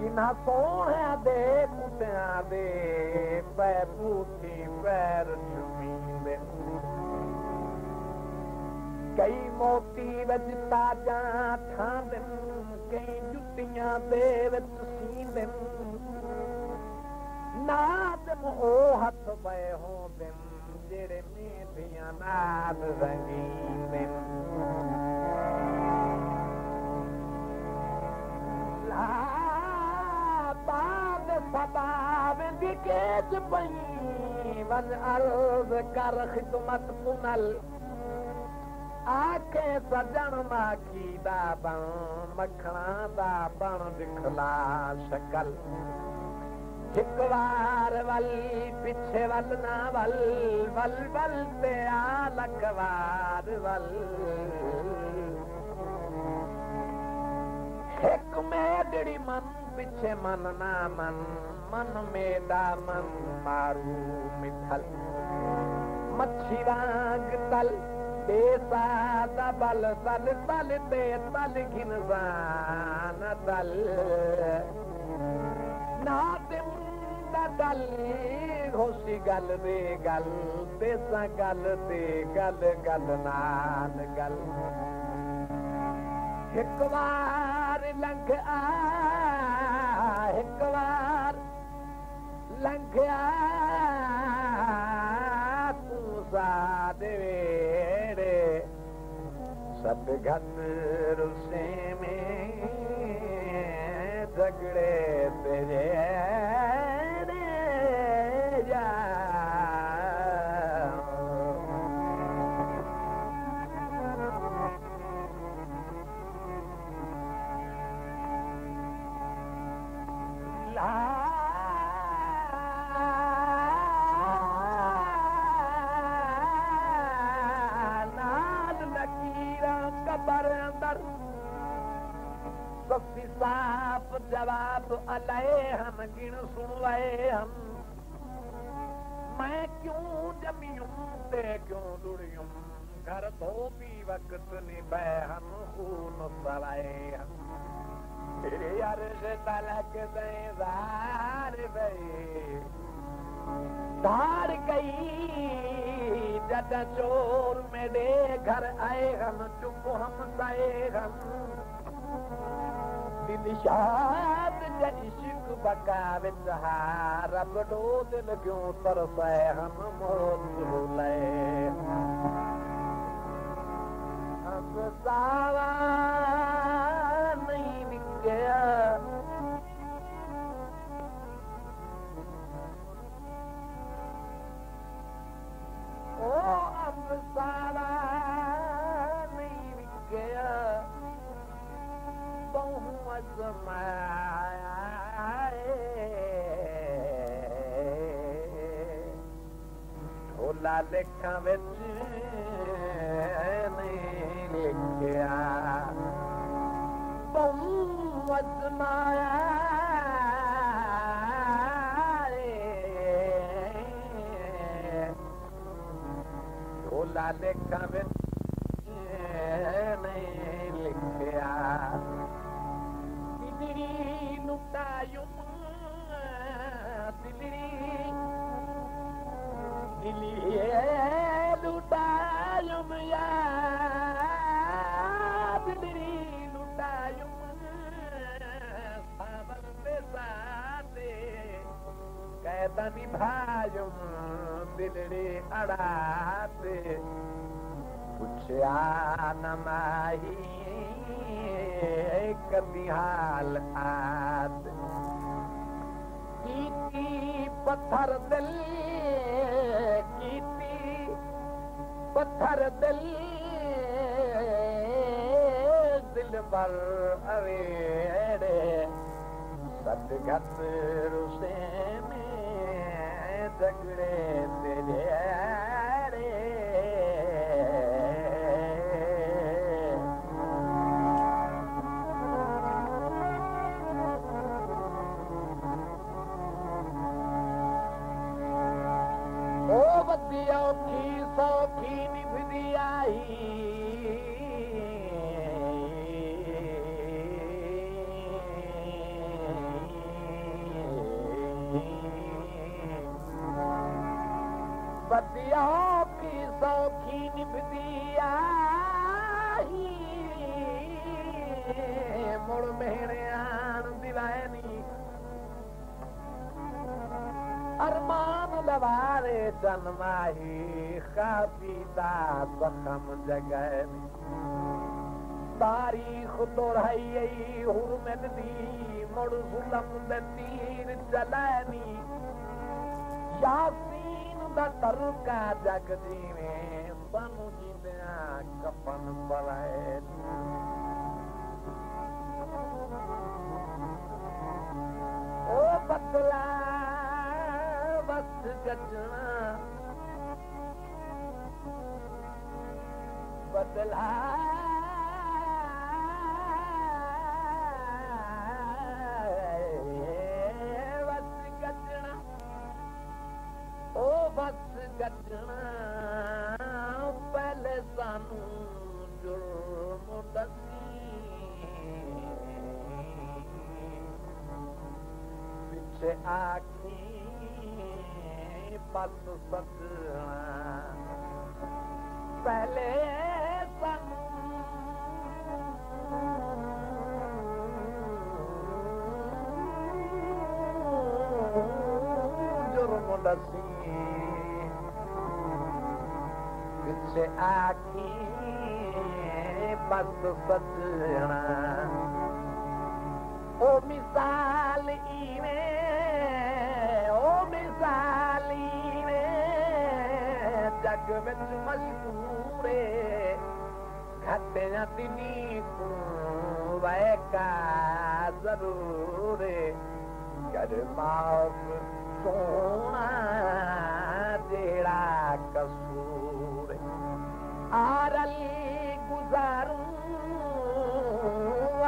इन्हां सोहणियां दे कुत्तियां दे पैर पूथी पैर चुमींदे कई मोती विच ताजां ठांदे कई जुत्तियां दे विच सींदे नादम ओ हथ पए होंदे जेड़े मीठियां नाद रंगींदे बाद सदा वेंदी केज पई वञ अर्ज़ कर ख़िदमत पुनल आखे सजण माखी दा बण मखणा दा बण दिखला शकल हिक बार वल पिछे वल ना वल वल वल ते आलक बार वल एक मेडड़ी मन पिछे मन ना मन मन मेडा मन मारू मिथल मच्छी वांग तल देसा दबल तल तल दे तल घिनसान तल नादिम दल घोसी गल दे गल देसा गल दे गल गल नान गल एक बार लंघ आ एक बार लंघ आ तू साद वेड़े सब घन रुसे में झगड़े तेरे जा साफ जवाब अलाए हम गिण सुनवाए हम मैं क्यों जमियूं ते क्यों दुड़ियूं घर धोबी वक्त निभे हम खून सराए हम तेरे अर्श तलक दे ज़ार भई धार गई जद चोर मेरे घर आए हम चुप हम साए हम दिलशाद इश्क बकावे रब डो दिल क्यों तरसे हम मौत भूले अब सावा नहीं बिगया ओ अब सावा नहीं बिगया ढोला लेखा विच नहीं लिखिया बहु अज़माया ढोला लेखा विच नहीं लिखिया लुटायुम दिली लुटायुम या दिली लुटायुम सावन पे साथे कैदा निभायुम दिलड़ी अड़ाते पुछया नमाही कभी हाल आद कीती पत्थर दिल कीती पत्थर दिल दिल भर अवेड़े सदगत रुसे में झगड़े तेरे औखी सौखी निभदी आई बदिया की सौखी निभदिया मुड़ मेरे आन दिवानी अरमान लवारे जन्माही खापीदा जखम जगैनी तारीख दोहराई हुरमन दी मुड़ जुलम दे तीर चलैनी यासीन दा तरका जग जीवे सानू जींदिया कफन पराए ओ बदला बस गजना बदला बस गजना ओ बस गजना पहले सानू जुर्म दसी पिछे आखी पस सजना पहले सानू जुर्म दसी पिछे आखी बस सजना ओ मिसाल इवे जग विच मशहूरे घट दिनी को वैका जरूरे कर माफ सोना जेड़ा कसूर आरल गुजारूं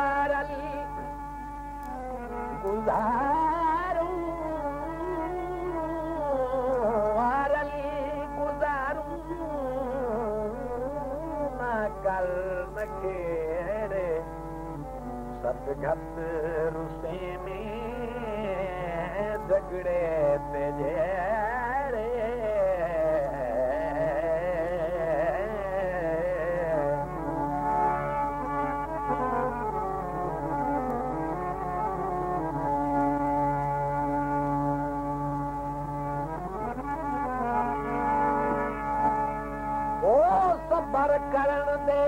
आरल गुजारूं आरल गुजारूं ना कर न खेड़े सतगत रुसे में झगड़े ते जेड़े सबर करण दे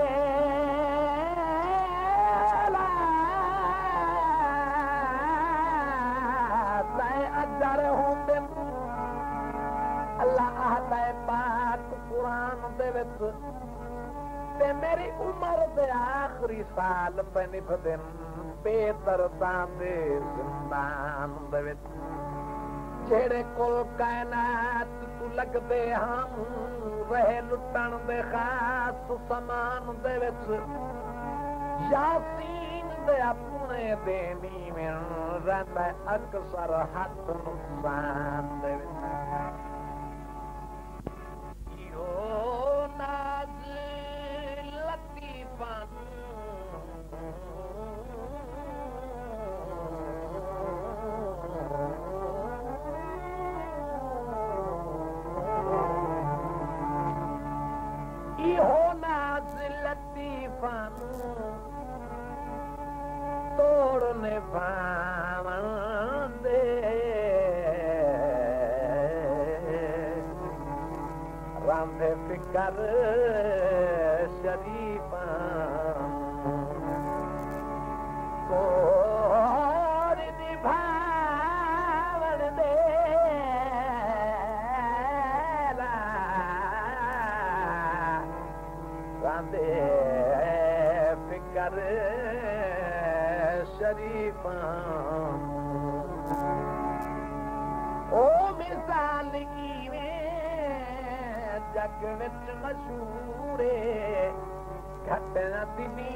अजर होंदे अल्लाह आहदा पाक कुरान दे विच ते मेरी उम्र दे आखिरी साल बनिफदन बेदर्दां दे जिंदान दे विच जेड़े कोल कायनात तू लगदे हम रहे लुटण दे खास समान दे विच यासीन दे अपने देनी में रहंदा अक्सर हथ नुकसान दे विच इहो नाज़ लतीफ़ान तोड़ने पावंदे रांधे फिकर शरीफा तोड़ निभावन दे रांधे फिकर शरीफा ओ मिसाल जग विच मशहूरे घट दिनी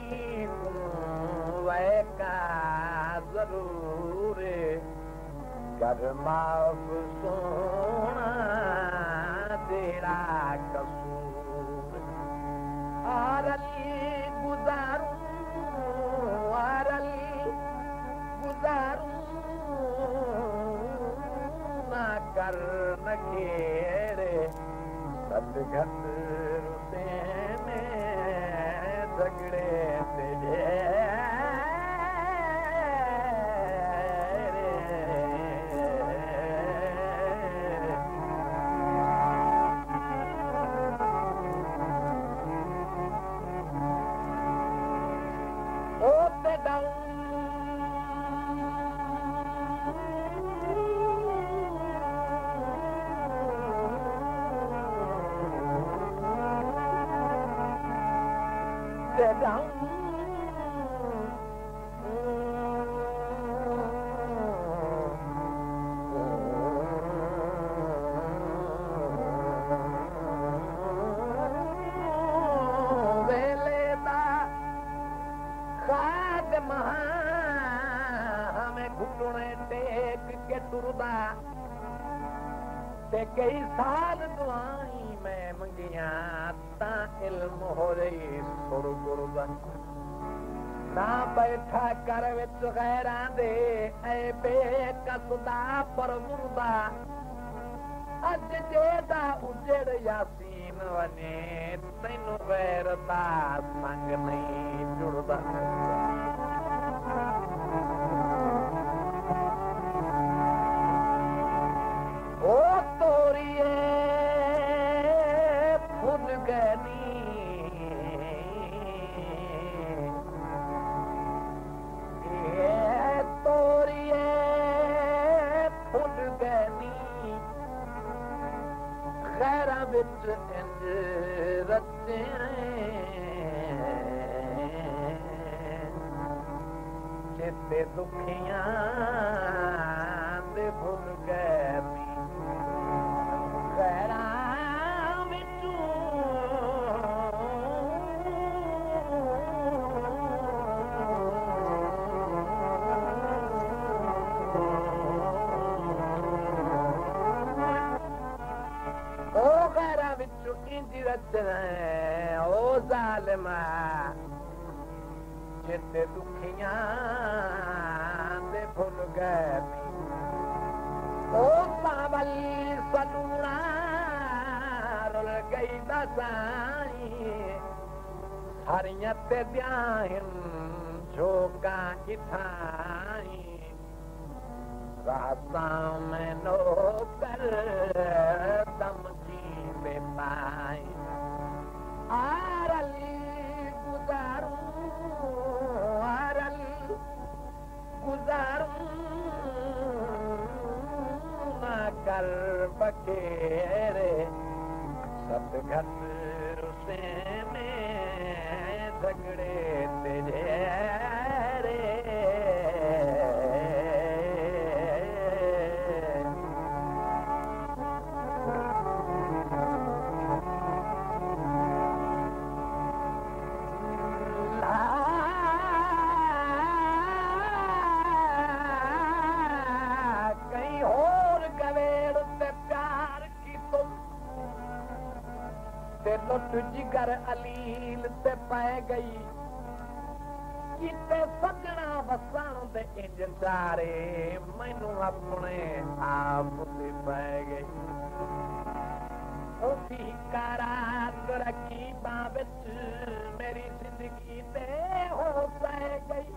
वैका जरूरे कर माफ सोना तेरा कसूर आरल गुजारूं आरल गुजारूं ना कर न खेड़े सतगत रुसे में झगड़े तेरे कई साल दुआई मैं मंगिया ता इल्म हो रही सुर गुरदा ना बैठा कर विच गैरां दे ऐ बेकसदा पर मुर्दा अज जेदा उजड़ यासीन वने तैनू गैर दा संग नहीं जुड़दा जिते दुखियां दे भुल गए खैरां विचों ओ खैरां विचों इंज रचना ओ जालिमा जिते दुखियां दे भुल गए ओ पावल सलूना रुल गई दसाई हरियां ते दियाहिन झोका इथाई रातां में नौकर दम जी बेपाई आरल गुजारूं कर बखेरे सतगत रुसे में झगड़े तेरे जिगर अलील ते पै गई किते सजना वसण दे इंज चारे मैनू अपने आप ते पै गई उसी कारात रकीबां विच मेरी जिंदगी ते हो पै गई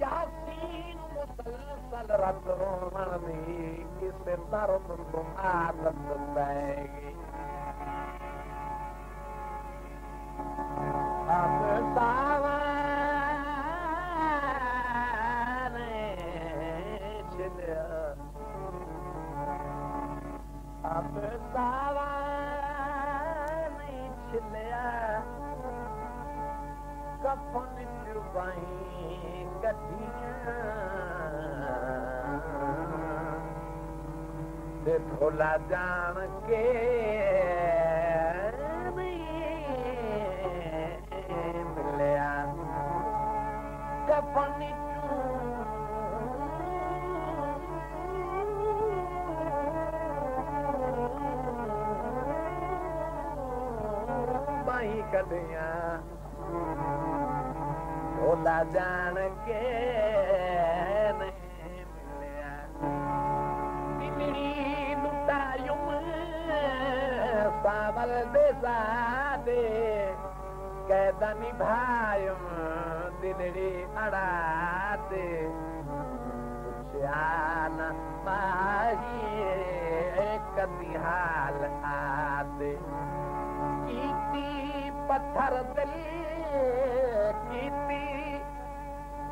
यासीन मुसलसल रत रोवण दी किसे दर्द तो आदत पै गई अब सावा नहीं छिलिया कफन चुबाई कठिया ते ढोला जान के मिलिया कफन कदिया ढोला जान के नहीं मिलिया परदेसा दे कैदा निभायुम दिलड़ी अड़ा दे पुछियान माही कदी हाल आदे कीती पत्थर दिल कीती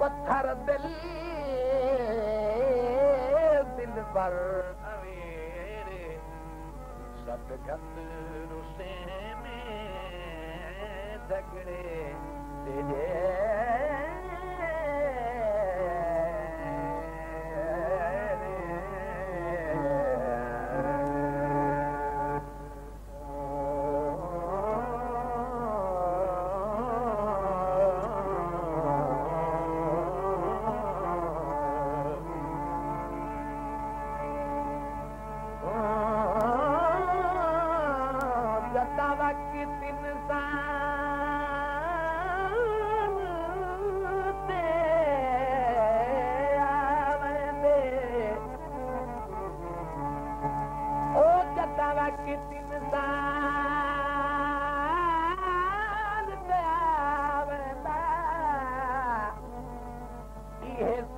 पत्थर दिल दिल पर अवेरे सदगत रुसे में झगड़े तेरे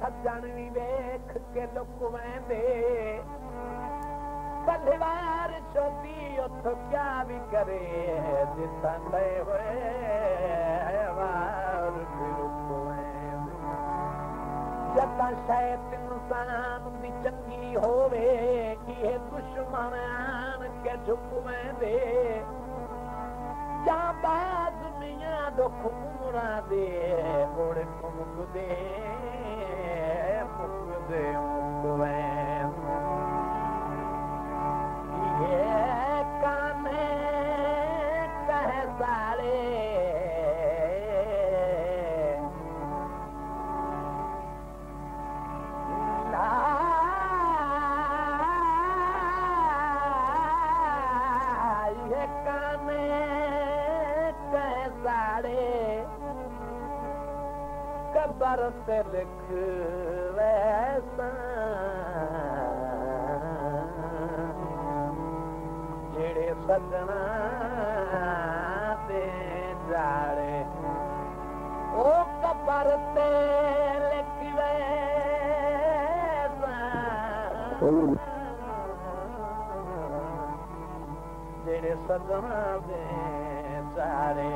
सजन भी वेख के लुक वेंदे पलवार छोटी उठ क्या भी करे जितने हुए वार रुक वेंदे जता शायद इंसान भी चंगी होवे ये दुश्मन आन के झुक वेंदे जाबाज मियां दुख उमरा दे उड़ कुमुक दे मुकदे मुकवे ये काने कह सारे ये काने कह सारे कबर से लिख वैसा जेड़े सजना दे जाड़े ओ कबर से लिख वैसा जेड़े सजना दे जाड़े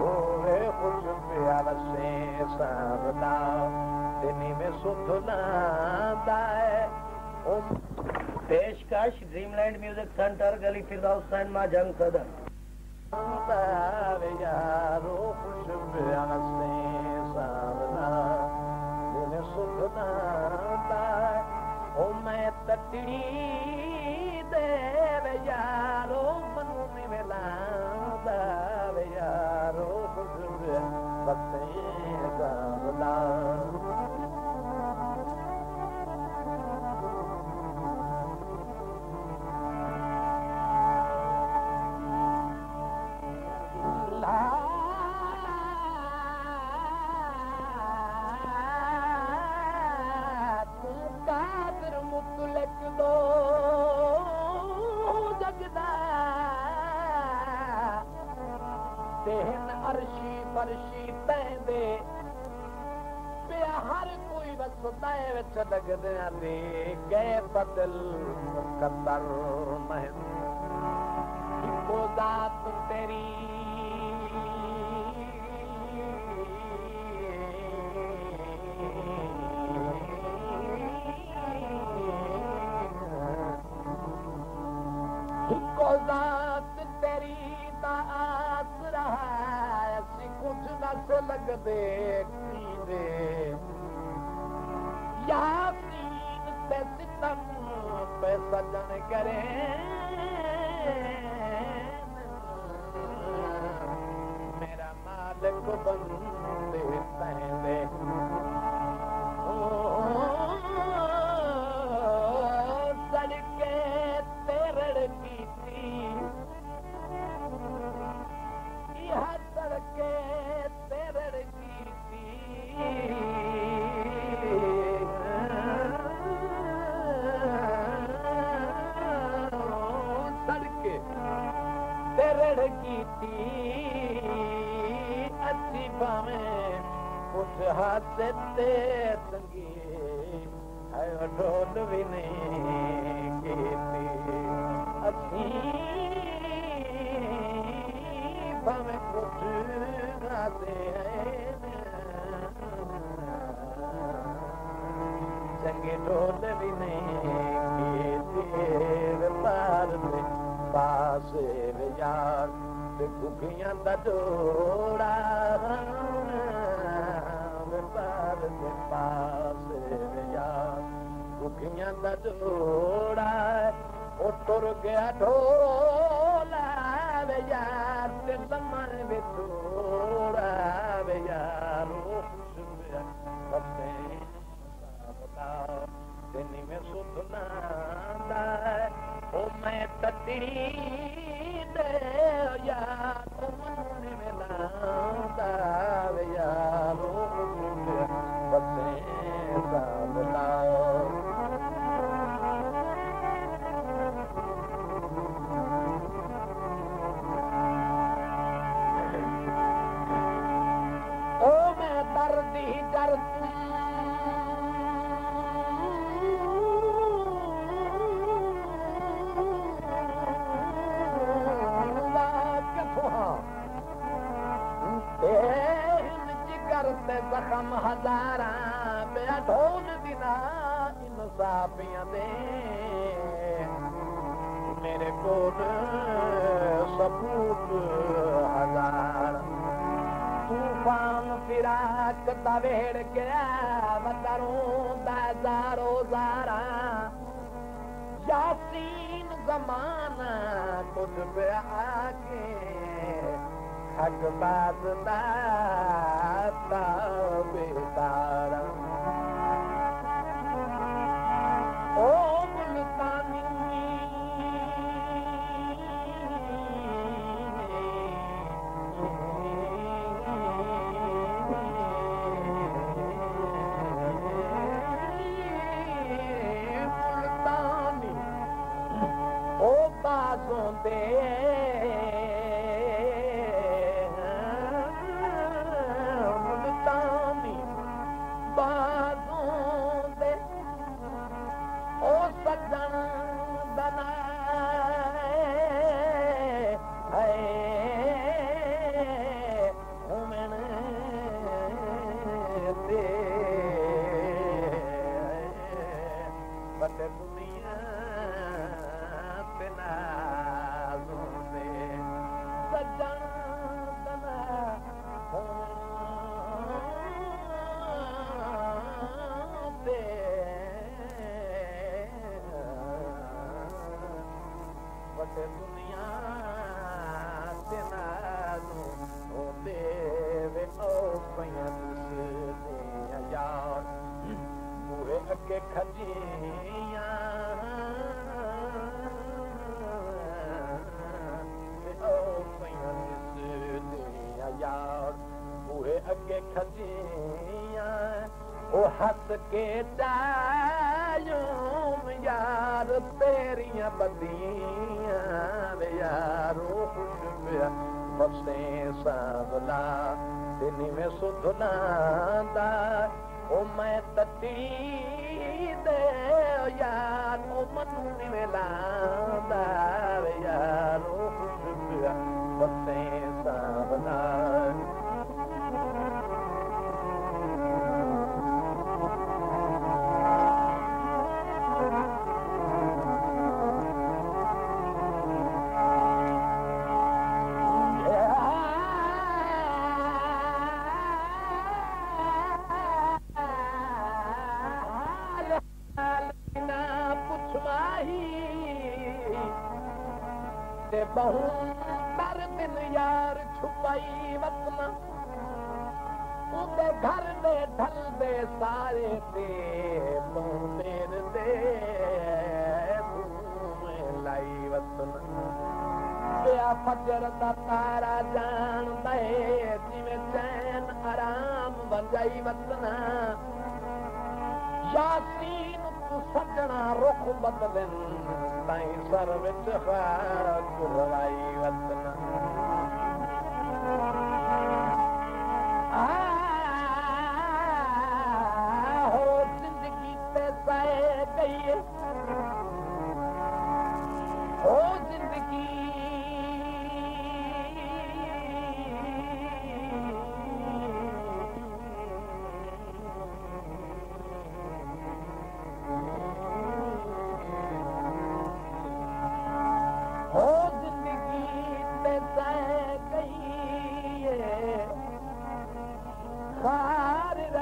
ओए खुश प्यार से सावदा दिनी में सुधना दाए पेशकश ड्रीमलैंड म्यूजिक सेंटर गली फिरदौस सिनेमा जंग सदर यारो खुश प्यार से सावदा दिनी में सुधना दाए ओ मैं तटड़ी दे यारो मनु में मिला यारो बसे सावदा कादर मुतलक दो जगदा तेहन अर्शी फरशी तैंदे पिया हर कोई वसदा विच लगदियां ने गए बदल मुकद्दर महन इको ज़ात तेरी इको ज़ात तेरी दा आसरा ऐसी कुछ न से लगदे कीदे यासीन ते सितम पे सजन करे मेरा मालिक बंदे पहले सड़के तेरड़ की थी यह सड़के तेरड़ की थी सिते तंगी है ढोल भी नहीं कीती असी भावे कुछ गाते चंगे ढोल भी नहीं कीती पार में पास यार गुखियां दा जोड़ा पार दे पास यार गुखियां दा जोड़ा ओ टुर गया ढोला वे यार ते समन वे थोड़ा वे यार तेनी में सुधना ओ मैं तती दे यार ओ मन में लांदा वे यार ओ बसे साबला ओ मैं दर्दी दर्द जख्म हजारा मेरा ढोल बिना इंसाफियां दे मेरे कोल सबूत हजार तूफान फिराक तवेड़ गया मतरों दारो जारा यासीन जमाना कुछ पे आके हक बात दाता बेतारा ओ मुल्तानी मुल्तानी ओ बाजों दे दुनिया ते नालो होते वे ओ पयन से यार बुरे अगे खजियां वे ओ पयन से यार बुरे अगे खजियां ओ हंस के दायूं यार तेरियां बदियां वे यारो खुश बसे सावला तेनी में सुधना ओ मैं तती दे यार ओ मन में लांदा वे यारो खुश बसे सावला बहु दर दिन यार छुपाई वतना उदे घर दे ढल दे सारे ते मेरे दे लाई वतना पिया फजर दा तारा जान दे जिवें चैन आराम वंजाई वतना यासीन तू सजना रुख बदलन ताई सर विच गुरवाई वतना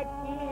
की